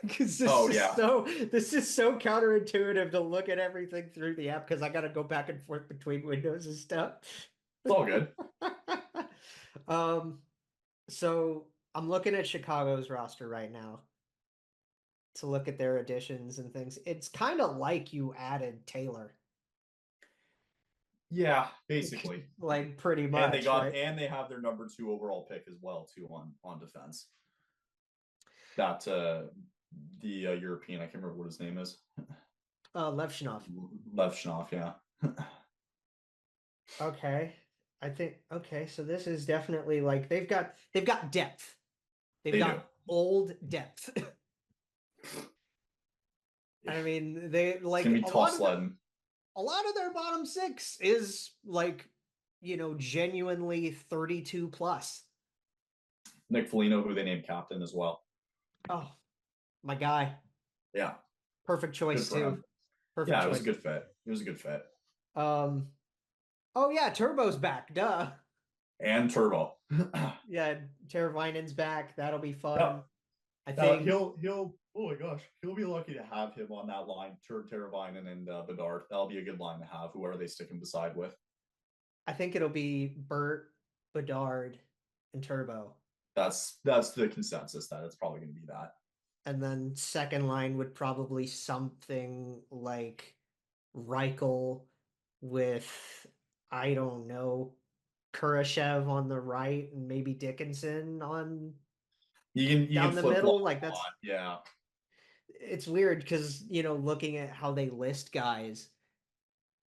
Because this is so counterintuitive to look at everything through the app because I got to go back and forth between windows and stuff. It's all good. So I'm looking at Chicago's roster right now to look at their additions and things. It's kind of like you added Taylor. Yeah, basically. Like pretty much. And they have their number 2 overall pick as well too on defense. That the European, I can't remember what his name is. Levchinov. Yeah. Okay. I think so this is definitely like they've got depth. They've got old depth. I mean, they like it's gonna be tough sledding. A lot of their bottom 6 is like, genuinely 32 plus. Nick Foligno, who they named captain as well. Oh, my guy. Yeah. Perfect choice too. Perfect choice. It was a good fit. Oh yeah, Turbo's back. Duh. And Turbo. Yeah, Teravainen's back. That'll be fun. Yep. I think he'll oh my gosh, he'll be lucky to have him on that line. Teravainen and Bedard. That'll be a good line to have. Whoever they stick him beside with. I think it'll be Bert, Bedard, and Turbo. That's the consensus that it's probably going to be that. And then second line would probably something like Reichel with, I don't know, Kurashev on the right and maybe Dickinson on you down can the middle. Like that's yeah. It's weird because looking at how they list guys,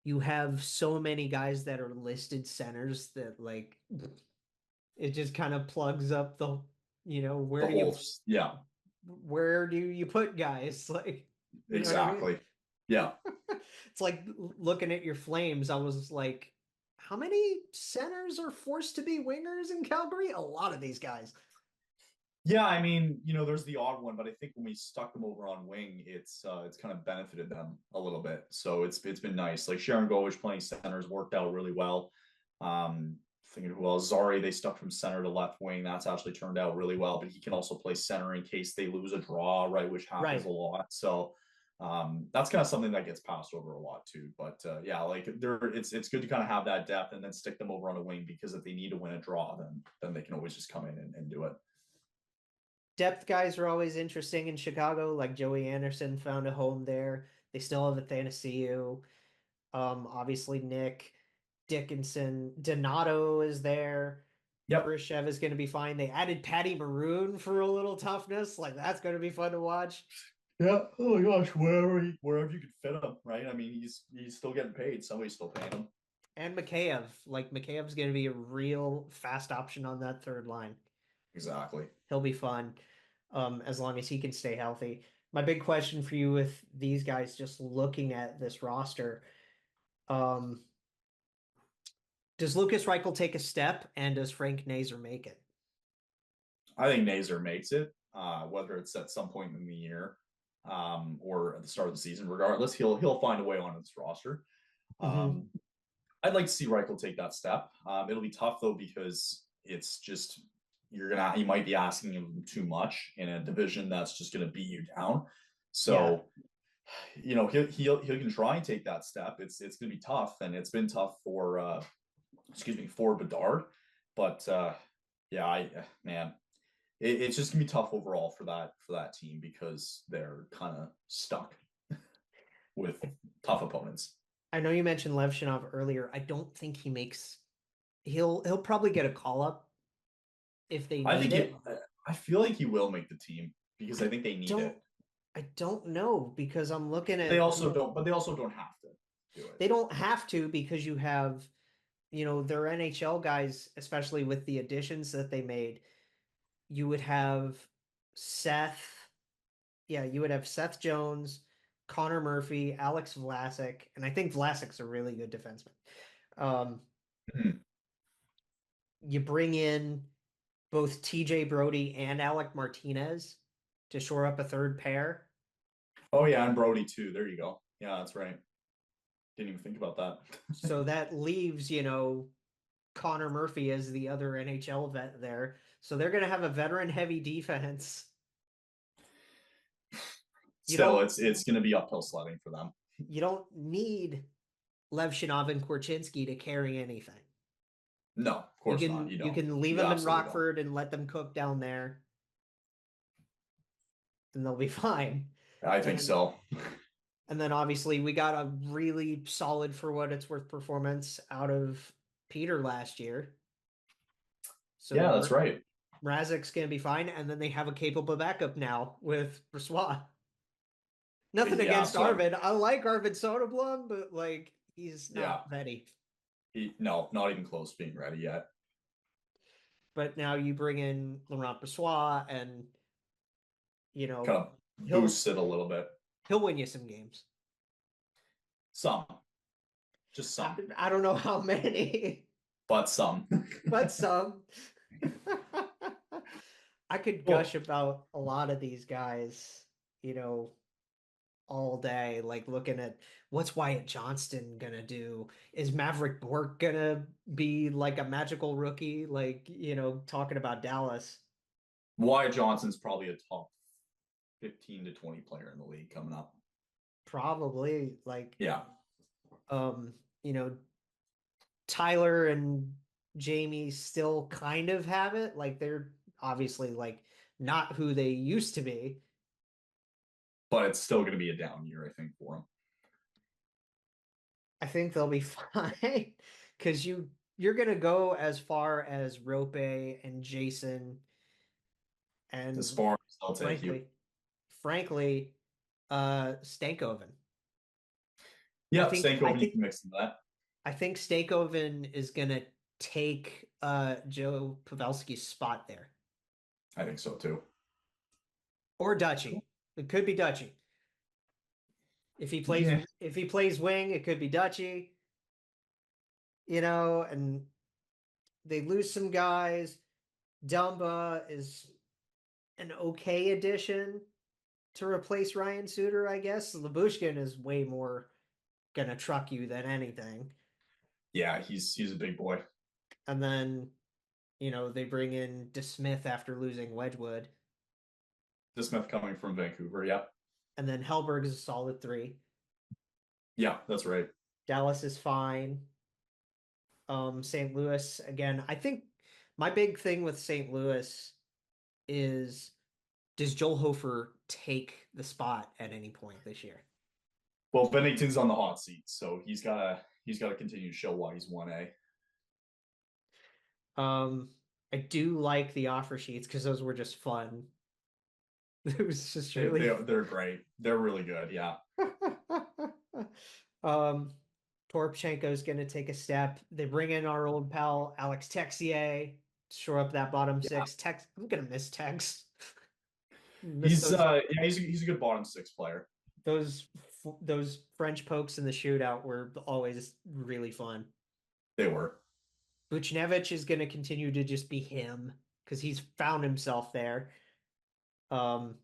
you have so many guys that are listed centers that like it just kind of plugs up the where do you put guys like exactly. I mean? Yeah. It's like looking at your Flames. I was like, how many centers are forced to be wingers in Calgary? A lot of these guys. Yeah, I mean, there's the odd one, but I think when we stuck them over on wing, it's kind of benefited them a little bit. So it's been nice. Like Sharon Govich playing centers worked out really well. Thinking who else? Zari, they stuck from center to left wing. That's actually turned out really well, but he can also play center in case they lose a draw, right? Which happens a lot. So that's kind of something that gets passed over a lot too. But yeah, like it's good to kind of have that depth and then stick them over on a wing, because if they need to win a draw, then they can always just come in and do it. Depth guys are always interesting in Chicago. Like Joey Anderson found a home there. They still have Athanasiou. Obviously Nick Dickinson, Donato is there. Yep. Khrushchev is going to be fine. They added Patty Maroon for a little toughness. Like that's going to be fun to watch. Yeah. Oh my gosh, wherever you could fit him, right? I mean, he's still getting paid. Somebody's still paying him. And Mikheyev, like Mikheyev's going to be a real fast option on that third line. Exactly. He'll be fun, as long as he can stay healthy. My big question for you with these guys, just looking at this roster, does Lucas Reichel take a step, and does Frank Nazar make it? I think Nazar makes it, whether it's at some point in the year or at the start of the season. Regardless, he'll find a way on this roster. I'd like to see Reichel take that step. It'll be tough though, because it's just you might be asking him too much in a division that's just going to beat you down. So, he can try and take that step. It's going to be tough, and it's been tough for for Bedard. But it's just gonna be tough overall for that team, because they're kind of stuck with tough opponents. I know you mentioned Levshinov earlier. I don't think he makes. He'll probably get a call up if they need it. I feel like he will make the team, because I think they need it. I don't know, because I'm looking at. They also don't have to do it. They don't have to, because you have, their NHL guys, especially with the additions that they made. You would have Seth. Yeah, you would have Seth Jones, Connor Murphy, Alex Vlasic, and I think Vlasic's a really good defenseman. You bring in both TJ Brody and Alec Martinez to shore up a third pair. Oh yeah, and Brody too. There you go. Yeah, that's right. Didn't even think about that. So that leaves, Connor Murphy as the other NHL vet there. So they're going to have a veteran-heavy defense. Still, it's going to be uphill sledding for them. You don't need Levshinov and Korchinski to carry anything. No, of course not. You can leave them in Rockford and let them cook down there, and they'll be fine. I think so. And then obviously we got a really solid, for what it's worth, performance out of Peter last year. So yeah, that's right. Mrazek's going to be fine, and then they have a capable backup now with Brossoit. Nothing against Arvid. I like Arvid Soderblom, but like he's not ready. No, not even close to being ready yet. But now you bring in Laurent Brossoit, and kind of boosts it a little bit. He'll win you some games. Some. Just some. I don't know how many. But some. But some. I could gush about a lot of these guys, all day, like looking at what's Wyatt Johnston gonna do? Is Maverick Bourque gonna be like a magical rookie? Like, talking about Dallas. Wyatt Johnston's probably a top 15 to 20 player in the league coming up. Probably, like, yeah. Tyler and Jamie still kind of have it. Like, they're obviously like not who they used to be. But it's still going to be a down year, I think, for them. I think they'll be fine, because you're going to go as far as Rope and Jason, and as far as I'll take you. Frankly, Stankoven. Yeah, Stankoven, you can mix into that. I think Stankoven is going to take Joe Pavelski's spot there. I think so too. Or Dutchie. It could be Dutchie. If he plays wing, it could be Dutchie. And they lose some guys. Dumba is an okay addition to replace Ryan Suter, I guess. Labushkin is way more gonna truck you than anything. Yeah, he's a big boy. And then, they bring in DeSmith after losing Wedgwood. DeSmith coming from Vancouver. Yeah. And then Hellberg is a solid 3. Yeah, that's right. Dallas is fine. St. Louis, again, I think my big thing with St. Louis is, does Joel Hofer take the spot at any point this year? Well, Bennington's on the hot seat, so he's gotta continue to show why he's 1A. I do like the offer sheets because those were just fun. It was just really they're great. They're really good. Yeah. Toropchenko's going to take a step. They bring in our old pal Alex Texier to shore up that bottom 6. I'm going to miss Tex. He's a good bottom 6 player. Those French pokes in the shootout were always really fun. They were. Buchnevich is going to continue to just be him because he's found himself there. Wow,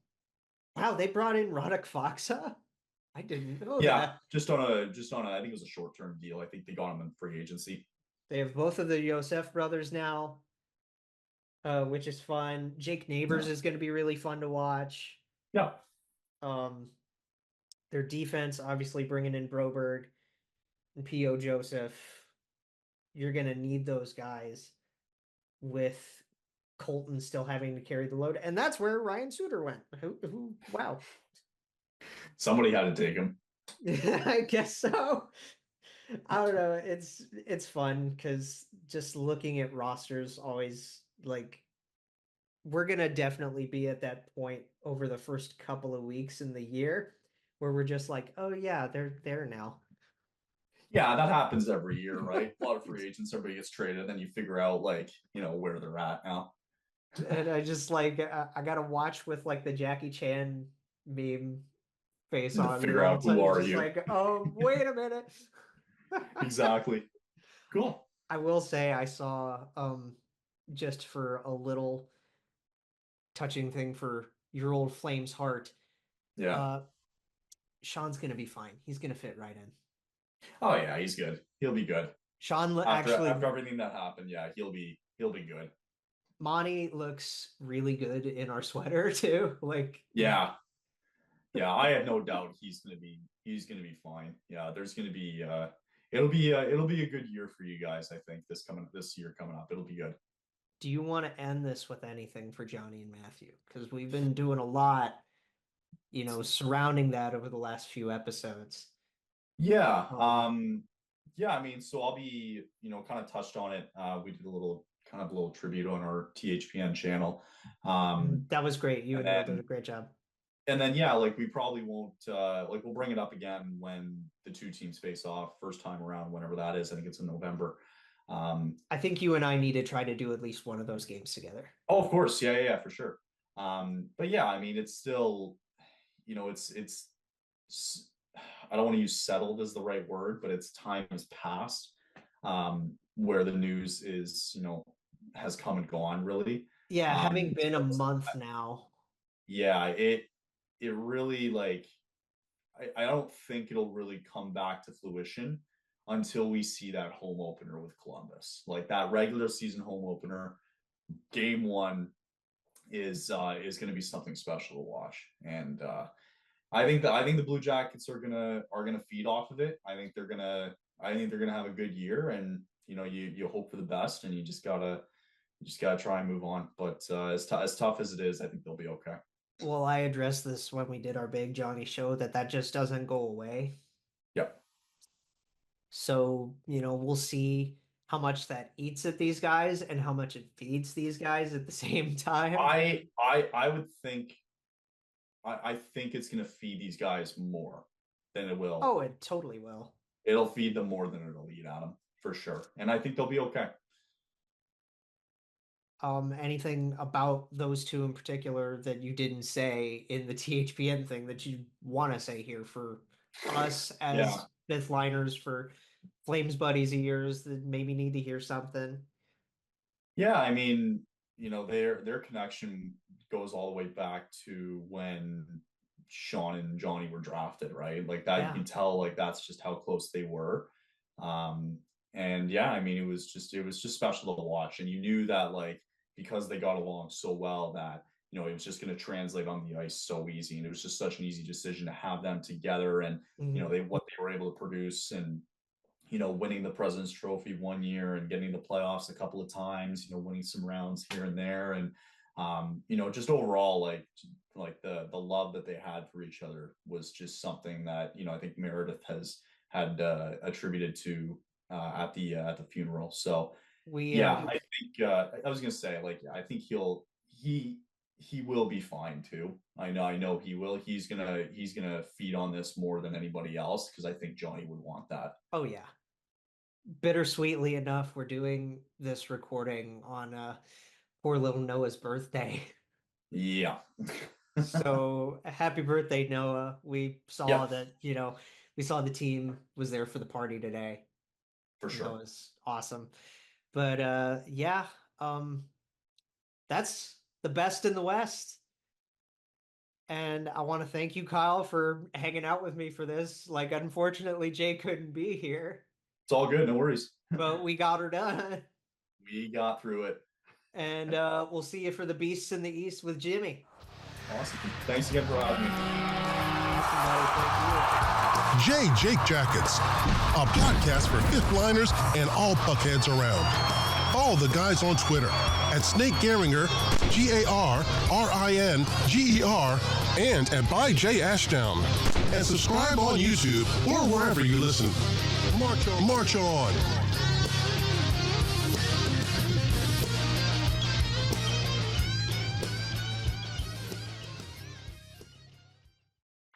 they brought in Radek Faksa. I didn't know that. just on a I think it was a short-term deal. I think they got him in free agency. They have both of the Yosef brothers now, which is fun. Jake Neighbors is going to be really fun to watch. Yeah. Their defense, obviously bringing in Broberg and P.O. Joseph. You're going to need those guys with Colton still having to carry the load. And that's where Ryan Suter went. Wow. Somebody had to take him. I guess so. I don't know. It's fun because just looking at rosters always, like, we're going to definitely be at that point over the first couple of weeks in the year where we're just like, oh yeah, they're there now. Yeah, that happens every year, right? A lot of free agents, everybody gets traded, then you figure out, like, where they're at now. And I just I gotta watch with like the Jackie Chan meme face on. Figure out who are you. Like, oh, wait a minute. Exactly. Cool. I will say I saw just for a little touching thing for your old Flames heart. Yeah. Sean's gonna be fine. He's gonna fit right in. Oh yeah, he's good. He'll be good. Sean after everything that happened, yeah, he'll be good. Monty looks really good in our sweater too. Like, yeah, I have no doubt he's gonna be fine. Yeah, there's gonna be it'll be a good year for you guys. I think this year coming up, it'll be good. Do you want to end this with anything for Johnny and Matthew? Because we've been doing a lot, surrounding that over the last few episodes. Yeah. Yeah, I mean, so I'll be, kind of touched on it. We did a little tribute on our THPN channel. That was great. You and Neil did a great job. And then, yeah, like we probably won't, we'll bring it up again when the two teams face off first time around, whenever that is. I think it's in November. I think you and I need to try to do at least one of those games together. Oh, of course. Yeah, for sure. But yeah, I mean, it's still, it's I don't want to use settled as the right word, but it's time has passed, where the news is, has come and gone really. Yeah. Having been a month now. Yeah. It really, like, I don't think it'll really come back to fruition until we see that home opener with Columbus. Like that regular season home opener, game 1 is going to be something special to watch. And, I think the Blue Jackets are gonna feed off of it. I think they're gonna have a good year, and you hope for the best, and you just gotta try and move on. But as tough as it is, I think they'll be okay. Well, I addressed this when we did our big Johnny show that just doesn't go away. Yep. So we'll see how much that eats at these guys and how much it feeds these guys at the same time. I would think. I think it's going to feed these guys more than it will. Oh, it totally will. It'll feed them more than it'll eat at them, for sure. And I think they'll be okay. Anything about those two in particular that you didn't say in the THPN thing that you want to say here for us as fifth liners, for Flames buddies of yours that maybe need to hear something? Yeah, I mean, their connection goes all the way back to when Sean and Johnny were drafted, right? Like that, you can tell like that's just how close they were. And yeah, I mean, it was just special to watch. And you knew that like, because they got along so well that, you know, it was just going to translate on the ice so easy. And it was just such an easy decision to have them together and, you know, what they were able to produce and, you know, winning the President's Trophy one year and getting the playoffs a couple of times, you know, winning some rounds here and there. And, you know, just overall, like the love that they had for each other was just something that, you know, I think Meredith had attributed to at the funeral. So I think I was gonna say, like, I think he will be fine too. I know he will. He's gonna feed on this more than anybody else because I think Johnny would want that. Oh yeah. Bittersweetly enough, we're doing this recording on poor little Noah's birthday. Yeah. So happy birthday, Noah. We saw that, you know, we saw the team was there for the party today. For sure. That was awesome. But that's the best in the West. And I want to thank you, Kyle, for hanging out with me for this. Like, unfortunately, Jay couldn't be here. It's all good, no worries. But we got her done. We got through it. And we'll see you for the Beasts in the East with Jimmy. Awesome. Thanks again for having me. Awesome, buddy. Thank you. Jake Jackets, a podcast for fifth liners and all puckheads around. Follow the guys on Twitter at Snake Gehringer, GARRINGER, and at by Jay Ashdown. And subscribe on YouTube or wherever you listen. March on.